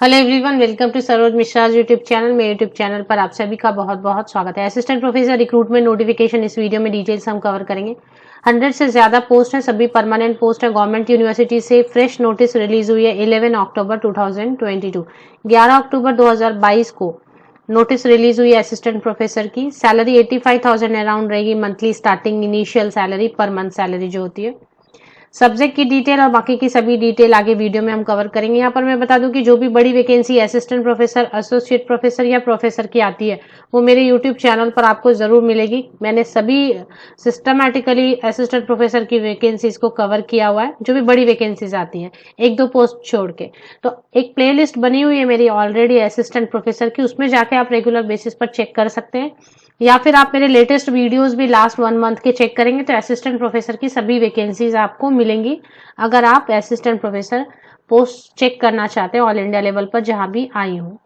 Hello everyone, welcome to Saroj Mishra YouTube channel. मेरे YouTube channel पर आप सभी का बहुत बहुत स्वागत है। असिस्टेंट प्रोफेसर रिक्रूटमेंट नोटिफिकेशन इस वीडियो में डिटेल्स हम कवर करेंगे। 100 से ज्यादा पोस्ट हैं, सभी परमानेंट पोस्ट है। गवर्नमेंट यूनिवर्सिटी से फ्रेश नोटिस रिलीज हुई है 11 अक्टूबर 2022। 11 अक्टूबर 2022 को नोटिस रिलीज हुई है असिस्टेंट प्रोफेसर की। सैलरी 85,000 अराउंड रहेगी monthly starting initial salary, per month salary जो होती है। सब्जेक्ट की डिटेल और बाकी की सभी डिटेल आगे वीडियो में हम कवर करेंगे। यहाँ पर मैं बता दूं कि जो भी बड़ी vacancy assistant professor, associate professor या प्रोफेसर की आती है वो मेरे यूट्यूब चैनल पर आपको जरूर मिलेगी। मैंने सभी सिस्टमैटिकली असिस्टेंट प्रोफेसर की वैकेंसीज को कवर किया हुआ है, जो भी बड़ी वैकेंसीज आती हैं, एक दो पोस्ट छोड़ के। तो एक प्लेलिस्ट बनी हुई है मेरी ऑलरेडी असिस्टेंट प्रोफेसर की, उसमें जाके आप रेगुलर बेसिस पर चेक कर सकते हैं, या फिर आप मेरे लेटेस्ट वीडियोस भी लास्ट 1 मंथ के चेक करेंगे तो असिस्टेंट प्रोफेसर की सभी वैकेंसीज आपको मिलेंगी, अगर आप असिस्टेंट प्रोफेसर पोस्ट चेक करना चाहते हैं ऑल इंडिया लेवल पर जहां भी आई हूं।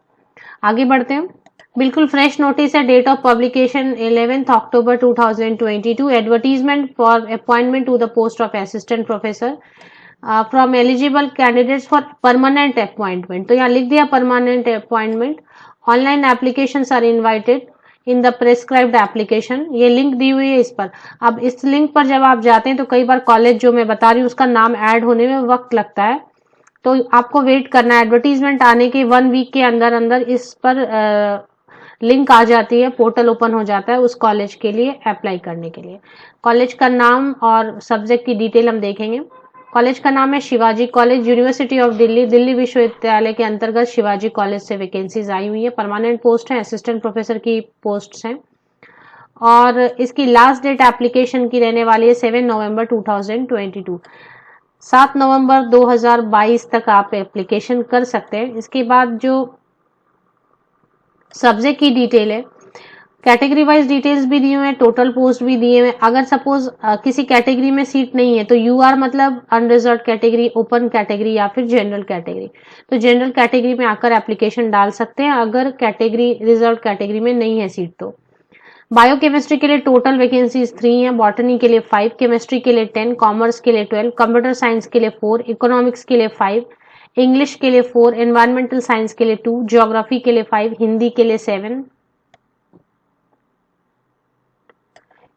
आगे बढ़ते हैं। बिल्कुल फ्रेश नोटिस है। Date of publication 11 October 2022। Advertisement for appointment to the post of assistant professor from eligible candidates for permanent appointment. तो यहाँ लिख दिया permanent appointment. Online applications are invited in the prescribed application. ये link दी हुई है इस पर। अब इस लिंक पर जब आप जाते हैं तो कई बार कॉलेज जो मैं बता रही हूँ उसका नाम ऐड होने में वक्त लगता है, तो आपको वेट करना है। एडवर्टीजमेंट आने के 1 वीक के अंदर अंदर इस पर लिंक आ जाती है, पोर्टल ओपन हो जाता है उस कॉलेज के लिए अप्लाई करने के लिए। कॉलेज का नाम और सब्जेक्ट की डिटेल हम देखेंगे। कॉलेज का नाम है Shivaji college, university of Delhi, Delhi विश्वविद्यालय के अंतर्गत शिवाजी कॉलेज से वैकेंसीज आई हुई है। परमानेंट पोस्ट है, असिस्टेंट प्रोफेसर की पोस्ट हैं, और इसकी लास्ट डेट एप्लीकेशन की रहने वाली है 7 नवंबर 2022। 7 नवंबर 2022 तक आप एप्लीकेशन कर सकते हैं। इसके बाद जो सब्जेक्ट की डिटेल है, कैटेगरी वाइज डिटेल्स भी दिए हुए हैं, टोटल पोस्ट भी दिए हुए हैं। अगर सपोज किसी कैटेगरी में सीट नहीं है तो यूआर मतलब अनरिजर्व कैटेगरी, ओपन कैटेगरी या फिर जनरल कैटेगरी, तो जनरल कैटेगरी में आकर एप्लीकेशन डाल सकते हैं अगर कैटेगरी रिजर्व कैटेगरी में नहीं है सीट तो। बायोकेमिस्ट्री के लिए टोटल वैकेंसीज 3 है, बॉटनी के लिए 5, केमिस्ट्री के लिए 10, कॉमर्स के लिए 12, कंप्यूटर साइंस के लिए 4, इकोनॉमिक्स के लिए 5, इंग्लिश के लिए 4, एनवायरमेंटल साइंस के लिए 2, ज्योग्राफी के लिए 5, हिंदी के लिए 7,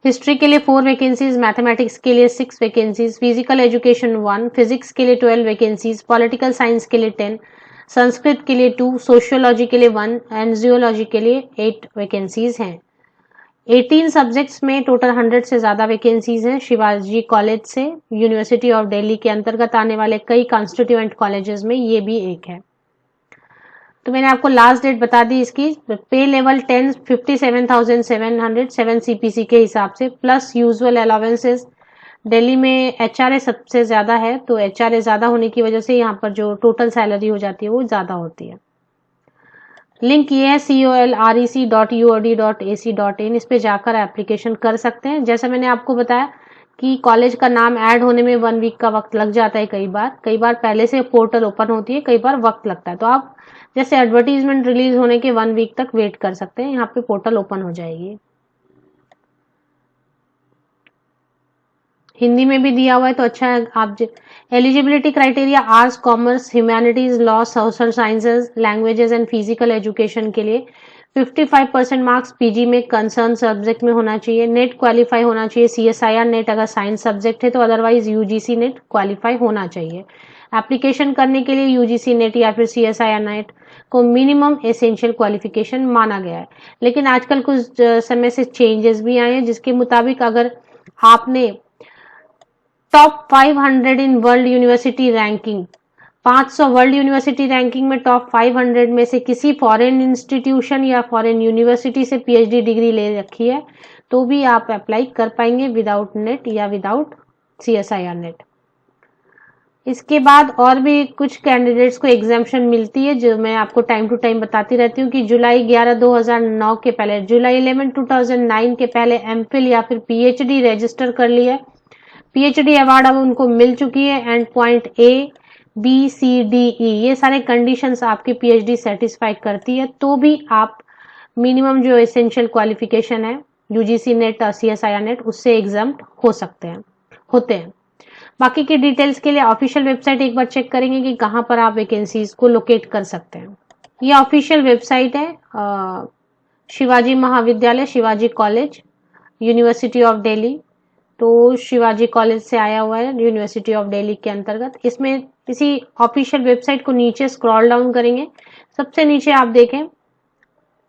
हिस्ट्री के लिए 4 वैकेंसीज, मैथमेटिक्स के लिए 6 वैकेंसीज, फिजिकल एजुकेशन 1, फिजिक्स के लिए 12 वैकेंसीज, पॉलिटिकल साइंस के लिए 10, संस्कृत के लिए 2, सोशियोलॉजी के लिए 1 एंड जियोलॉजी के लिए 8 वैकेंसीज हैं। 18 सब्जेक्ट्स में टोटल 100 से ज्यादा वैकेंसीज हैं। शिवाजी कॉलेज से यूनिवर्सिटी ऑफ दिल्ली के अंतर्गत आने वाले कई कॉन्स्टिट्यूएंट कॉलेजेस में ये भी एक है। तो मैंने आपको लास्ट डेट बता दी इसकी। पे लेवल 10 57,700 7 सीपीसी के हिसाब से, प्लस यूजुअल अलाउंसेस। दिल्ली में एचआरए सबसे ज्यादा है, तो एचआरए ज्यादा होने की वजह से यहाँ पर जो टोटल सैलरी हो जाती है वो ज्यादा होती है। लिंक ये है colrec.uod.ac.in, इस पे जाकर एप्लीकेशन कर सकते हैं। जैसा मैंने आपको बताया कि कॉलेज का नाम ऐड होने में 1 वीक का वक्त लग जाता है, कई बार पहले से पोर्टल ओपन होती है, कई बार वक्त लगता है। तो आप जैसे एडवर्टीजमेंट रिलीज होने के 1 वीक तक वेट कर सकते हैं, यहाँ पे पोर्टल ओपन हो जाएगी। हिंदी में भी दिया हुआ है तो अच्छा है। आप eligibility criteria arts, commerce, humanities, law, social sciences, languages and physical education के लिए 55% मार्क्स पीजी में कंसर्न सब्जेक्ट में होना चाहिए। नेट क्वालिफाई होना चाहिए, सीएसआईआर नेट अगर साइंस सब्जेक्ट है तो, अदरवाइज यूजीसी नेट क्वालिफाई होना चाहिए। एप्लीकेशन करने के लिए यूजीसी नेट या फिर सीएसआईआर नेट को मिनिमम एसेंशियल क्वालिफिकेशन माना गया है। लेकिन आजकल कुछ समय से चेंजेस भी आए हैं, जिसके मुताबिक अगर आपने top 500 in world university ranking, 500 world university ranking में टॉप 500 में से किसी फॉरेन इंस्टीट्यूशन या फॉरेन यूनिवर्सिटी से पीएचडी डिग्री ले रखी है तो भी आप अप्लाई कर पाएंगे विदाउट नेट या विदाउट सीएसआईआर नेट। इसके बाद और भी कुछ कैंडिडेट्स को एग्जाम्पशन मिलती है, जो मैं आपको टाइम टू टाइम बताती रहती हूँ कि जुलाई 11 2009 के पहले, जुलाई 11 2009 के पहले एमफिल या फिर पीएचडी रजिस्टर कर लिया है। पीएचडी अवार्ड अब उनको मिल चुकी है, and point A B C D E ये सारे कंडीशंस आपकी पीएचडी सेटिस्फाई करती है तो भी आप मिनिमम जो एसेंशियल क्वालिफिकेशन है यूजीसी नेट और सीएसआईआर नेट उससे एग्जाम्प्ट हो सकते हैं, होते हैं। बाकी की डिटेल्स के लिए ऑफिशियल वेबसाइट एक बार चेक करेंगे कि कहाँ पर आप वैकेंसीज को लोकेट कर सकते हैं। ये ऑफिशियल वेबसाइट है शिवाजी महाविद्यालय, Shivaji college, university of Delhi. तो शिवाजी कॉलेज से आया हुआ है, यूनिवर्सिटी ऑफ दिल्ली के अंतर्गत। इसमें इसी ऑफिशियल वेबसाइट को नीचे स्क्रॉल डाउन करेंगे, सबसे नीचे आप देखें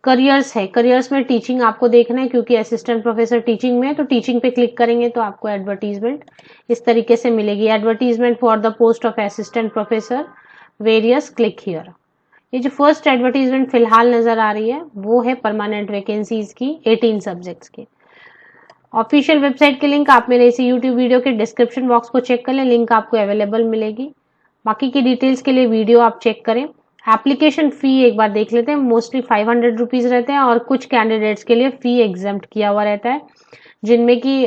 करियर्स है। करियर्स में टीचिंग आपको देखना है, क्योंकि असिस्टेंट प्रोफेसर टीचिंग में है, तो टीचिंग पे क्लिक करेंगे तो आपको एडवर्टीजमेंट इस तरीके से मिलेगी। Advertisement for the post of assistant professor, various, click here. ये जो फर्स्ट एडवर्टीजमेंट फिलहाल नजर आ रही है वो है परमानेंट वैकेंसीज की 18 सब्जेक्ट्स की। ऑफिशियल वेबसाइट की लिंक आप मेरे इसी यूट्यूब वीडियो के डिस्क्रिप्शन बॉक्स को चेक कर लें, लिंक आपको अवेलेबल मिलेगी। बाकी की डिटेल्स के लिए वीडियो आप चेक करें। एप्लीकेशन फी एक बार देख लेते हैं। मोस्टली 500 रुपीज रहते हैं और कुछ कैंडिडेट्स के लिए फी एग्जेम्प्ट किया हुआ रहता है, जिनमें की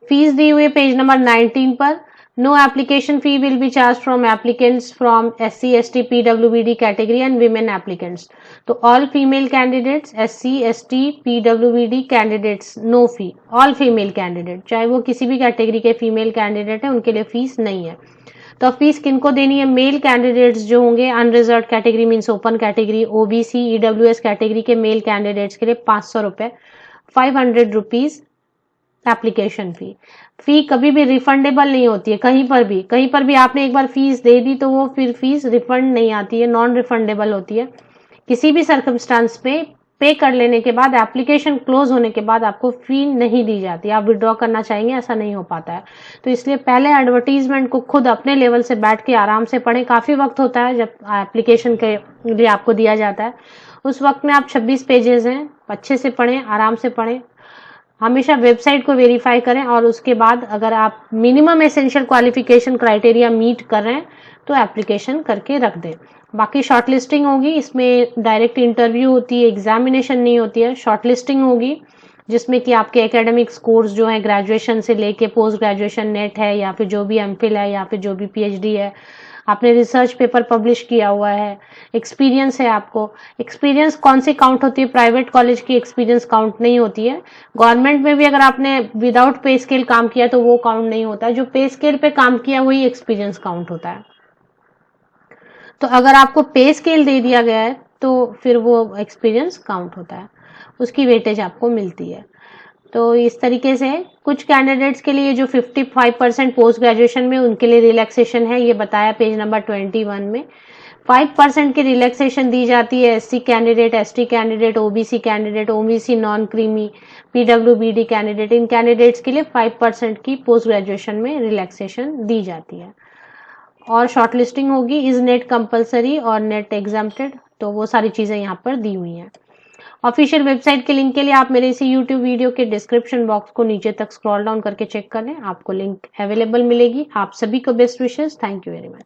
फीस दी हुई है पेज नंबर 19 पर। No application fee will be charge from applicants from SC, ST, PWBD category and women applicants. तो all female candidates, SC, ST, PWBD candidates, no fee. All female candidate, चाहे वो किसी भी category के female candidate है, उनके लिए fees नहीं है। तो फीस किनको देनी है? मेल कैंडिडेट्स जो होंगे, unreserved category means open category, OBC, EWS category के मेल कैंडिडेट्स के लिए 500 रुपए, 500 रुपीज एप्लीकेशन फी। फी कभी भी रिफंडेबल नहीं होती है, कहीं पर भी आपने एक बार फीस दे दी तो वो फिर फीस रिफंड नहीं आती है, नॉन रिफंडेबल होती है। किसी भी सर्कमस्टांस पे कर लेने के बाद, एप्लीकेशन क्लोज होने के बाद आपको फी नहीं दी जाती। आप विड्रॉ करना चाहेंगे, ऐसा नहीं हो पाता है। तो इसलिए पहले एडवर्टीजमेंट को खुद अपने लेवल से बैठ के आराम से पढ़ें। काफी वक्त होता है जब एप्लीकेशन के लिए आपको दिया जाता है, उस वक्त में आप 26 पेजेस हैं, अच्छे से पढ़ें, आराम से पढ़ें। हमेशा वेबसाइट को वेरीफाई करें और उसके बाद अगर आप minimum essential qualification criteria meet कर रहे हैं तो एप्लीकेशन करके रख दें। बाकी शॉर्टलिस्टिंग होगी, इसमें डायरेक्ट इंटरव्यू होती है, एग्जामिनेशन नहीं होती है। शॉर्टलिस्टिंग होगी जिसमें कि आपके एकेडमिक कोर्स जो है, ग्रेजुएशन से लेके पोस्ट ग्रेजुएशन नेट है, या फिर जो भी MPhil है, या फिर जो भी PhD है, आपने रिसर्च पेपर पब्लिश किया हुआ है, एक्सपीरियंस है आपको। एक्सपीरियंस कौन सी काउंट होती है? प्राइवेट कॉलेज की एक्सपीरियंस काउंट नहीं होती है। गवर्नमेंट में भी अगर आपने विदाउट पे स्केल काम किया तो वो काउंट नहीं होता। जो पे स्केल पे काम किया वही एक्सपीरियंस काउंट होता है। तो अगर आपको पे स्केल दे दिया गया है तो फिर वो एक्सपीरियंस काउंट होता है, उसकी वेटेज आपको मिलती है। तो इस तरीके से कुछ कैंडिडेट्स के लिए जो 55% पोस्ट ग्रेजुएशन में, उनके लिए रिलैक्सेशन है, ये बताया पेज नंबर 21 में। 5% की रिलैक्सेशन दी जाती है SC candidate, ST candidate, OBC candidate, OBC non creamy, PWBD candidate, इन कैंडिडेट्स के लिए 5% की पोस्ट ग्रेजुएशन में रिलैक्सेशन दी जाती है। और शॉर्टलिस्टिंग होगी, इज नेट कंपलसरी और नेट एग्जाम्प्टेड, तो वो सारी चीजें यहाँ पर दी हुई हैं। ऑफिशियल वेबसाइट के लिंक के लिए आप मेरे इसी यूट्यूब वीडियो के डिस्क्रिप्शन बॉक्स को नीचे तक स्क्रॉल डाउन करके चेक कर लें, आपको लिंक अवेलेबल मिलेगी। आप सभी को best wishes. Thank you very much.